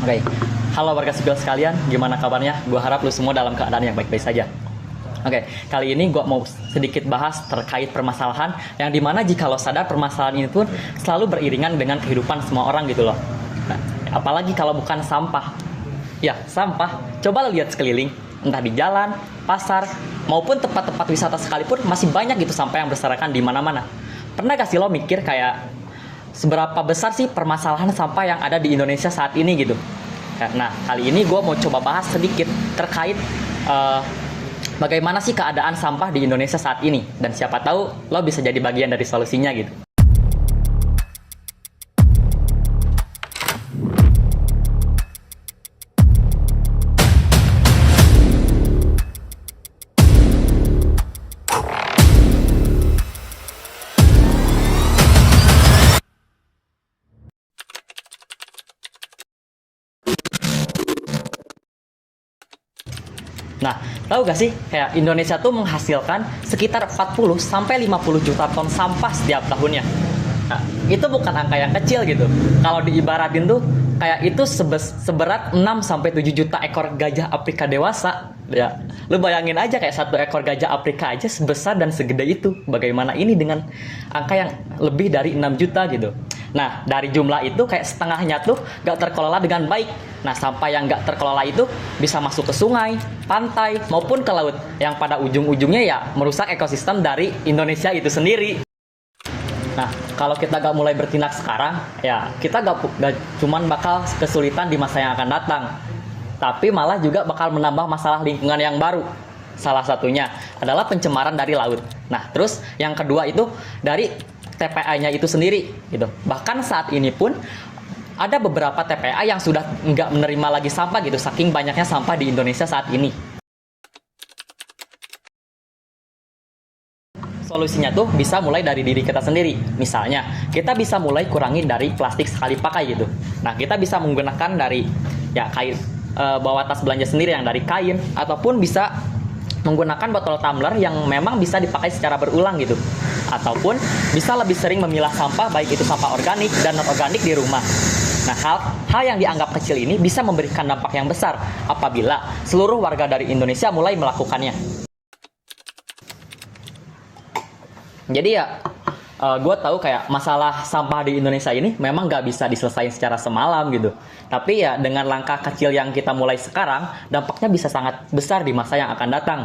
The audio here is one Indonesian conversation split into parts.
Oke, halo warga sipil sekalian, gimana kabarnya? Gue harap lu semua dalam keadaan yang baik-baik saja. Oke, kali ini gue mau sedikit bahas terkait permasalahan yang dimana jika lo sadar permasalahan ini pun selalu beriringan dengan kehidupan semua orang gitu loh. Nah, apalagi kalau bukan sampah. Ya, sampah. Coba lo lihat sekeliling, entah di jalan, pasar, maupun tempat-tempat wisata sekalipun masih banyak gitu sampah yang berserakan di mana-mana. Pernah gak sih lo mikir kayak seberapa besar sih permasalahan sampah yang ada di Indonesia saat ini gitu? Nah, kali ini gue mau coba bahas sedikit terkait bagaimana sih keadaan sampah di Indonesia saat ini. Dan siapa tahu lo bisa jadi bagian dari solusinya gitu. Nah, tahu gak sih kayak Indonesia tuh menghasilkan sekitar 40 sampai 50 juta ton sampah setiap tahunnya. Nah, itu bukan angka yang kecil gitu. Kalau diibaratin tuh kayak itu seberat 6 sampai 7 juta ekor gajah Afrika dewasa. Ya, lu bayangin aja kayak satu ekor gajah Afrika aja sebesar dan segede itu. Bagaimana ini dengan angka yang lebih dari 6 juta gitu. Nah, dari jumlah itu kayak setengahnya tuh gak terkelola dengan baik. Nah, sampah yang gak terkelola itu bisa masuk ke sungai, pantai, maupun ke laut. Yang pada ujung-ujungnya ya merusak ekosistem dari Indonesia itu sendiri. Nah, kalau kita gak mulai bertindak sekarang, ya kita gak cuman bakal kesulitan di masa yang akan datang. Tapi malah juga bakal menambah masalah lingkungan yang baru. Salah satunya adalah pencemaran dari laut. Nah, terus yang kedua itu dari TPA-nya itu sendiri gitu. Bahkan saat ini pun ada beberapa TPA yang sudah nggak menerima lagi sampah gitu, saking banyaknya sampah di Indonesia saat ini. Solusinya tuh bisa mulai dari diri kita sendiri. Misalnya, kita bisa mulai kurangi dari plastik sekali pakai gitu. Nah, kita bisa menggunakan dari ya kain, bawa tas belanja sendiri yang dari kain, ataupun bisa menggunakan botol tumbler yang memang bisa dipakai secara berulang gitu. Ataupun bisa lebih sering memilah sampah, baik itu sampah organik dan non-organik di rumah. Nah, hal yang dianggap kecil ini bisa memberikan dampak yang besar apabila seluruh warga dari Indonesia mulai melakukannya. Jadi ya, gue tahu kayak masalah sampah di Indonesia ini memang gak bisa diselesaikan secara semalam gitu. Tapi ya dengan langkah kecil yang kita mulai sekarang, dampaknya bisa sangat besar di masa yang akan datang.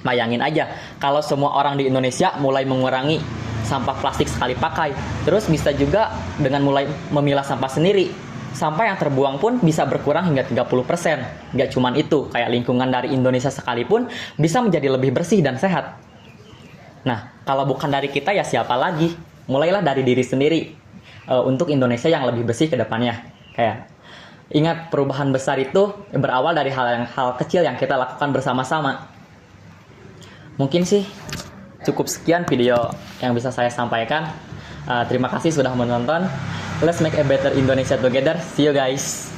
Bayangin aja, kalau semua orang di Indonesia mulai mengurangi sampah plastik sekali pakai, terus bisa juga dengan mulai memilah sampah sendiri, sampah yang terbuang pun bisa berkurang hingga 30%. Gak cuman itu, kayak lingkungan dari Indonesia sekalipun bisa menjadi lebih bersih dan sehat. Nah, kalau bukan dari kita ya siapa lagi? Mulailah dari diri sendiri untuk Indonesia yang lebih bersih ke depannya. Kayak ingat, perubahan besar itu berawal dari hal kecil yang kita lakukan bersama-sama. Mungkin sih cukup sekian video yang bisa saya sampaikan. Terima kasih sudah menonton. Let's make a better Indonesia together. See you guys.